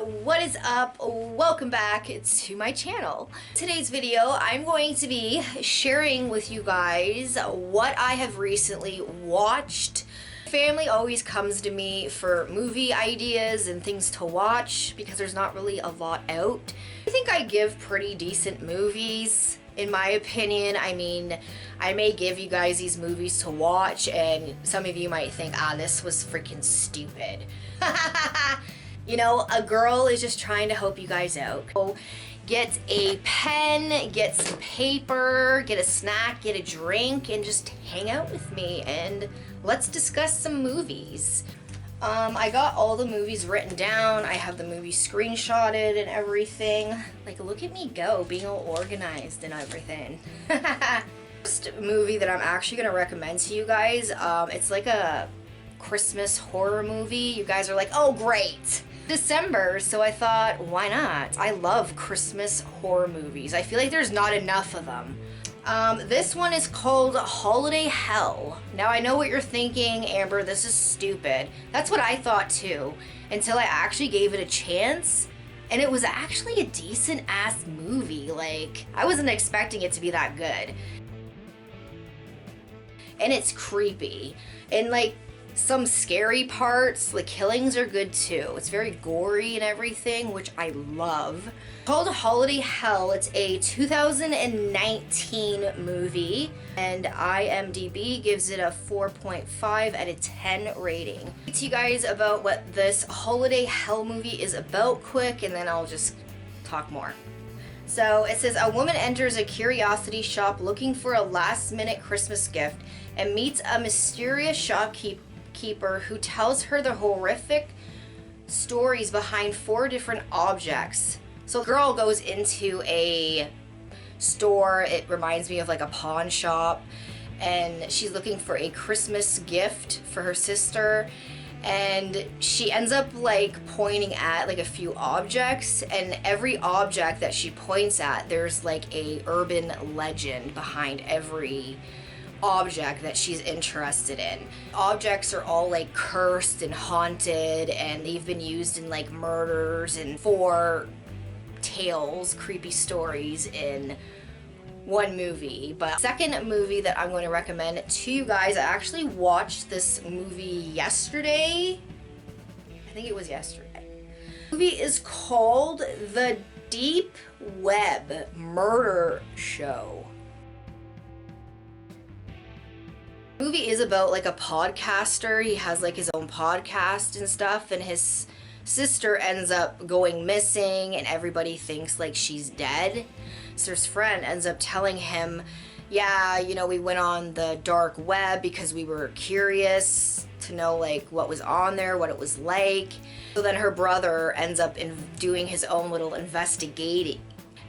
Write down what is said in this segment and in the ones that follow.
what is up? Welcome back to my channel. Today's video, I'm going to be sharing with you guys what I have recently watched. Family always comes to me for movie ideas and things to watch because there's not really a lot out. I think I give pretty decent movies, in my opinion. I mean, I may give you guys these movies to watch and some of you might think, this was freaking stupid. You know, a girl is just trying to help you guys out. So get a pen, get some paper, get a snack, get a drink, and just hang out with me and let's discuss some movies. I got all the movies written down. I have the movies screenshotted and everything. Like, look at me go, being all organized and everything. First movie that I'm actually gonna recommend to you guys, it's like a Christmas horror movie. You guys are like, oh great, December, so I thought, why not? I love Christmas horror movies. I feel like there's not enough of them. This one is called Holiday Hell. Now I know what you're thinking, Amber, this is stupid. That's what I thought too, until I actually gave it a chance, and it was actually a decent ass movie. Like, I wasn't expecting it to be that good. And it's creepy, and like, some scary parts. The killings are good too. It's very gory and everything, which I love. Called Holiday Hell. It's a 2019 movie, and IMDb gives it a 4.5 out of 10 rating. I'll to you guys about what this Holiday Hell movie is about quick, and then I'll just talk more. So it says, a woman enters a curiosity shop looking for a last-minute Christmas gift and meets a mysterious shopkeeper who tells her the horrific stories behind 4 different objects. So a girl goes into a store, it reminds me of like a pawn shop, and she's looking for a Christmas gift for her sister, and she ends up like pointing at like a few objects, and every object that she points at, there's like a urban legend behind every object that she's interested in. Objects are all like cursed and haunted, and they've been used in like murders and 4 tales, creepy stories in one movie. But second movie that I'm going to recommend to you guys, I actually watched this movie yesterday. I think it was yesterday. The movie is called The Deep Web Murder Show. The movie is about like a podcaster. He has like his own podcast and stuff, and his sister ends up going missing and everybody thinks like she's dead. So his friend ends up telling him, yeah, you know, we went on the dark web because we were curious to know like what was on there, what it was like. So then her brother ends up doing his own little investigating.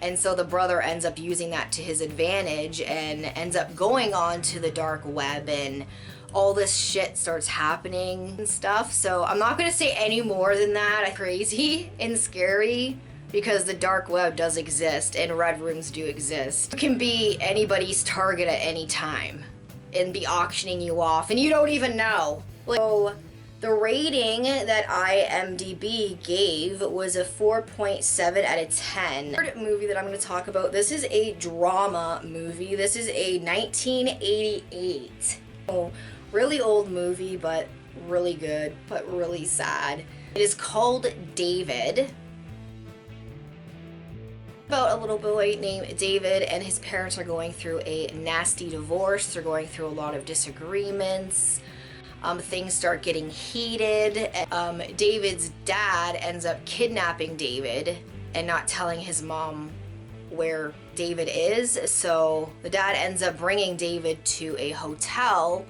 And so the brother ends up using that to his advantage and ends up going on to the dark web, and all this shit starts happening and stuff. So I'm not going to say any more than that. It's crazy and scary because the dark web does exist and red rooms do exist. You can be anybody's target at any time and be auctioning you off and you don't even know. So the rating that IMDb gave was a 4.7 out of 10. Third movie that I'm going to talk about, this is a drama movie. This is a 1988. Oh, really old movie, but really good, but really sad. It is called David. About a little boy named David, and his parents are going through a nasty divorce. They're going through a lot of disagreements. Things start getting heated. David's dad ends up kidnapping David and not telling his mom where David is. So the dad ends up bringing David to a hotel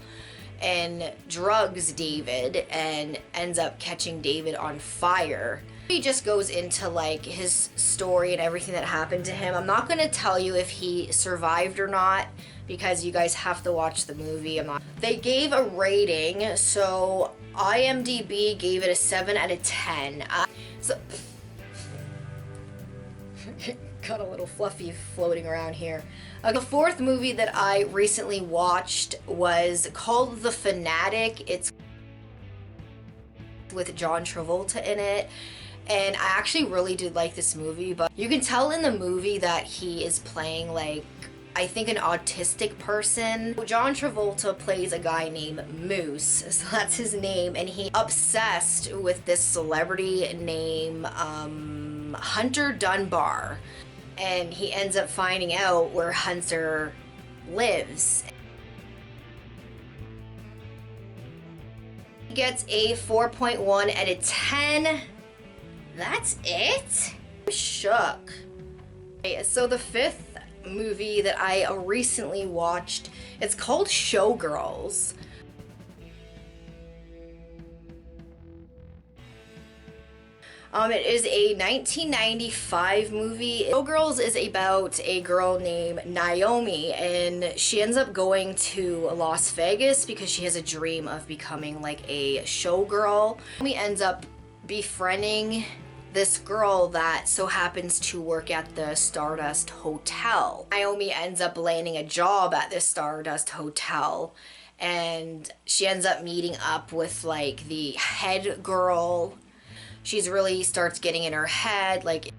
and drugs David and ends up catching David on fire. He just goes into like his story and everything that happened to him. I'm not going to tell you if he survived or not because you guys have to watch the movie. They gave a rating, so IMDb gave it a 7 out of 10. Got a little fluffy floating around here. The fourth movie that I recently watched was called The Fanatic. It's with John Travolta in it, And I actually really did like this movie, but you can tell in the movie that he is playing like, I think, an autistic person. John Travolta plays a guy named Moose, so that's his name, and he obsessed with this celebrity named Hunter Dunbar. And he ends up finding out where Hunter lives. He gets a 4.1 out of 10. That's it? I'm shook. Okay, so the fifth movie that I recently watched, it's called Showgirls. It is a 1995 movie. Showgirls is about a girl named Naomi, and she ends up going to Las Vegas because she has a dream of becoming like a showgirl. Naomi ends up befriending this girl that so happens to work at the Stardust Hotel. Naomi ends up landing a job at the Stardust Hotel, and she ends up meeting up with like the head girl. She's really starts getting in her head, like,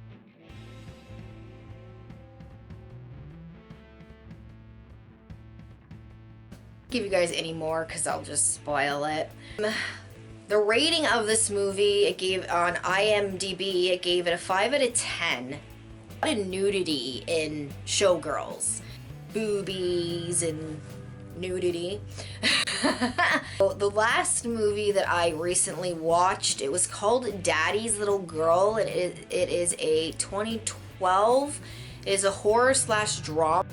give you guys any more because I'll just spoil it. The rating of this movie, it gave on IMDb, it gave it a 5 out of 10. A lot of nudity in Showgirls. Boobies and nudity. The last movie that I recently watched, it was called Daddy's Little Girl, and it is a 2012. It is a horror / drama.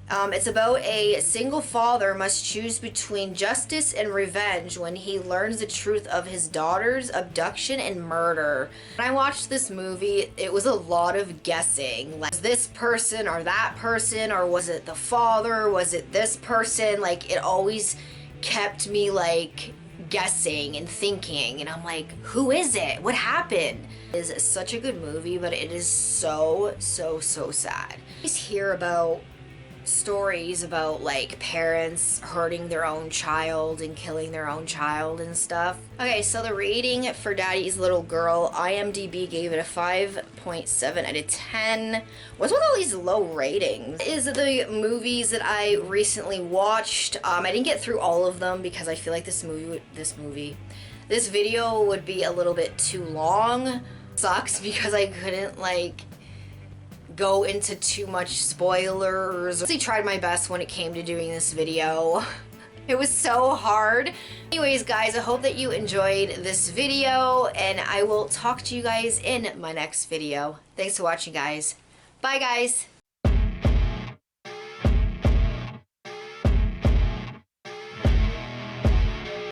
It's about a single father must choose between justice and revenge when he learns the truth of his daughter's abduction and murder. When I watched this movie, it was a lot of guessing. Like, was this person or that person, or was it the father? Was it this person? Like, it always kept me like guessing and thinking, and I'm like, who is it? What happened? It is such a good movie, but it is so sad. You hear about stories about like parents hurting their own child and killing their own child and stuff. Okay, so the rating for Daddy's Little Girl, IMDb gave it a 5.7 out of 10. What's with all these low ratings? Is the movies that I recently watched. I didn't get through all of them because I feel like this video would be a little bit too long. Sucks because I couldn't like go into too much spoilers. I tried my best when it came to doing this video. It was so hard. Anyways, guys, I hope that you enjoyed this video, and I will talk to you guys in my next video. Thanks for watching, guys. Bye, guys.